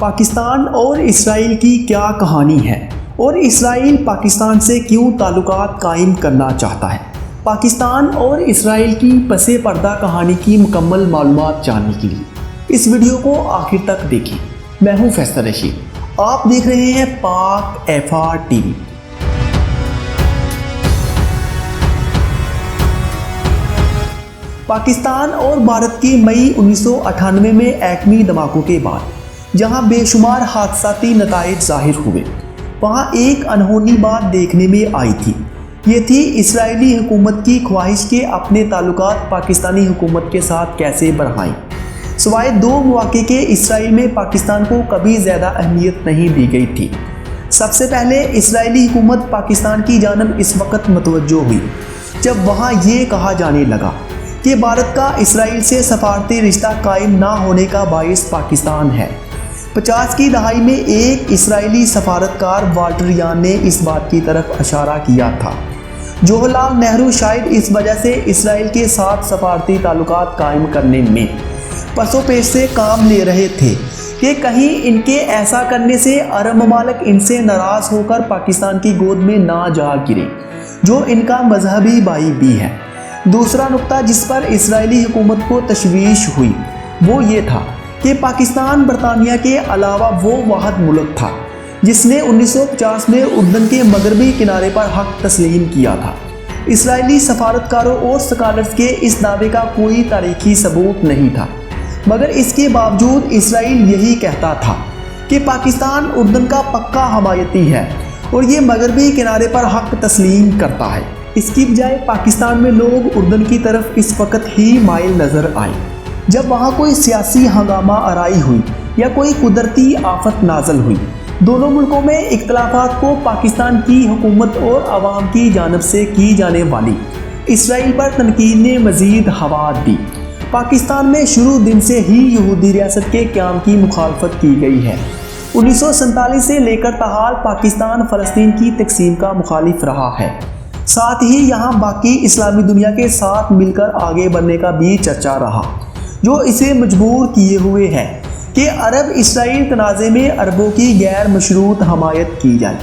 پاکستان اور اسرائیل کی کیا کہانی ہے اور اسرائیل پاکستان سے کیوں تعلقات قائم کرنا چاہتا ہے؟ پاکستان اور اسرائیل کی پس پردہ کہانی کی مکمل معلومات جاننے کے لیے اس ویڈیو کو آخر تک دیکھیں۔ میں ہوں فیصل رشید، آپ دیکھ رہے ہیں پاک FR ٹی وی۔ پاکستان اور بھارت کی مئی 1998 میں ایٹمی دھماکوں کے بعد جہاں بے شمار حادثاتی نتائج ظاہر ہوئے، وہاں ایک انہونی بات دیکھنے میں آئی تھی۔ یہ تھی اسرائیلی حکومت کی خواہش کہ اپنے تعلقات پاکستانی حکومت کے ساتھ کیسے بڑھائیں۔ سوائے دو مواقع کے اسرائیل میں پاکستان کو کبھی زیادہ اہمیت نہیں دی گئی تھی۔ سب سے پہلے اسرائیلی حکومت پاکستان کی جانب اس وقت متوجہ ہوئی جب وہاں یہ کہا جانے لگا کہ بھارت کا اسرائیل سے سفارتی رشتہ قائم نہ ہونے کا باعث پاکستان ہے۔ 50 کی دہائی میں ایک اسرائیلی سفارتکار والٹر یان نے اس بات کی طرف اشارہ کیا تھا۔ جواہر لال نہرو شاید اس وجہ سے اسرائیل کے ساتھ سفارتی تعلقات قائم کرنے میں پسو پیش سے کام لے رہے تھے کہ کہیں ان کے ایسا کرنے سے عرب ممالک ان سے ناراض ہو کر پاکستان کی گود میں نہ جا گریں، جو ان کا مذہبی بھائی بھی ہے۔ دوسرا نقطہ جس پر اسرائیلی حکومت کو تشویش ہوئی وہ یہ تھا کہ پاکستان برطانیہ کے علاوہ وہ واحد ملک تھا جس نے 1950 میں اردن کے مغربی کنارے پر حق تسلیم کیا تھا۔ اسرائیلی سفارتکاروں اور سکالرز کے اس دعوے کا کوئی تاریخی ثبوت نہیں تھا، مگر اس کے باوجود اسرائیل یہی کہتا تھا کہ پاکستان اردن کا پکا حمایتی ہے اور یہ مغربی کنارے پر حق تسلیم کرتا ہے۔ اس کی بجائے پاکستان میں لوگ اردن کی طرف اس وقت ہی مائل نظر آئے جب وہاں کوئی سیاسی ہنگامہ آرائی ہوئی یا کوئی قدرتی آفت نازل ہوئی۔ دونوں ملکوں میں اختلافات کو پاکستان کی حکومت اور عوام کی جانب سے کی جانے والی اسرائیل پر تنقید نے مزید ہوا دی۔ پاکستان میں شروع دن سے ہی یہودی ریاست کے قیام کی مخالفت کی گئی ہے۔ 1947 سے لے کر تاحال پاکستان فلسطین کی تقسیم کا مخالف رہا ہے، ساتھ ہی یہاں باقی اسلامی دنیا کے ساتھ مل کر آگے بڑھنے کا بھی چرچا رہا، جو اسے مجبور کیے ہوئے ہے کہ عرب اسرائیل تنازع میں عربوں کی غیر مشروط حمایت کی جائے۔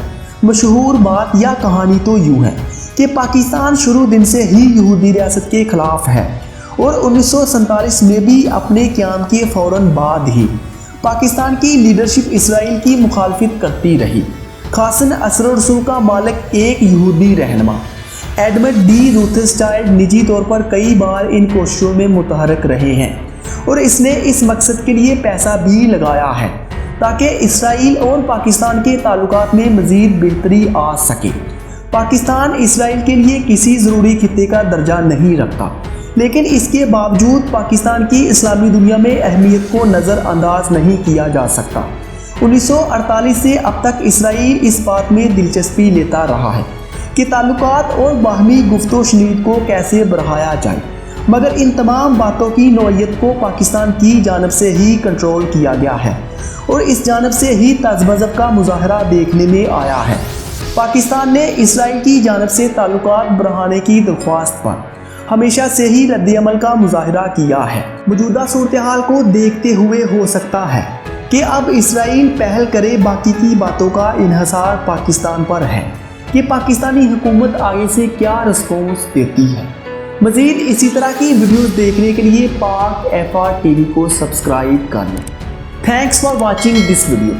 مشہور بات یا کہانی تو یوں ہے کہ پاکستان شروع دن سے ہی یہودی ریاست کے خلاف ہے اور 1947 میں بھی اپنے قیام کے فوراً بعد ہی پاکستان کی لیڈرشپ اسرائیل کی مخالفت کرتی رہی۔ خاصن اثر و رسوخ کا مالک ایک یہودی رہنما ایڈمنڈ ڈی روتھسچائلڈ نجی طور پر کئی بار ان کوششوں میں متحرک رہے ہیں اور اس نے اس مقصد کے لیے پیسہ بھی لگایا ہے تاکہ اسرائیل اور پاکستان کے تعلقات میں مزید بہتری آ سکے۔ پاکستان اسرائیل کے لیے کسی ضروری خطے کا درجہ نہیں رکھتا، لیکن اس کے باوجود پاکستان کی اسلامی دنیا میں اہمیت کو نظر انداز نہیں کیا جا سکتا۔ 1948 سے اب تک اسرائیل اس بات میں دلچسپی لیتا رہا ہے کہ تعلقات اور باہمی گفت و شنید کو کیسے بڑھایا جائے، مگر ان تمام باتوں کی نوعیت کو پاکستان کی جانب سے ہی کنٹرول کیا گیا ہے اور اس جانب سے ہی تذبذب کا مظاہرہ دیکھنے میں آیا ہے۔ پاکستان نے اسرائیل کی جانب سے تعلقات بڑھانے کی درخواست پر ہمیشہ سے ہی رد عمل کا مظاہرہ کیا ہے۔ موجودہ صورتحال کو دیکھتے ہوئے ہو سکتا ہے کہ اب اسرائیل پہل کرے۔ باقی کی باتوں کا انحصار پاکستان پر ہے کہ پاکستانی حکومت آگے سے کیا رسپانس دیتی ہے۔ مزید اسی طرح کی ویڈیوز دیکھنے کے لیے پاک FR ٹی وی کو سبسکرائب کر لیں۔ Thanks for watching this video.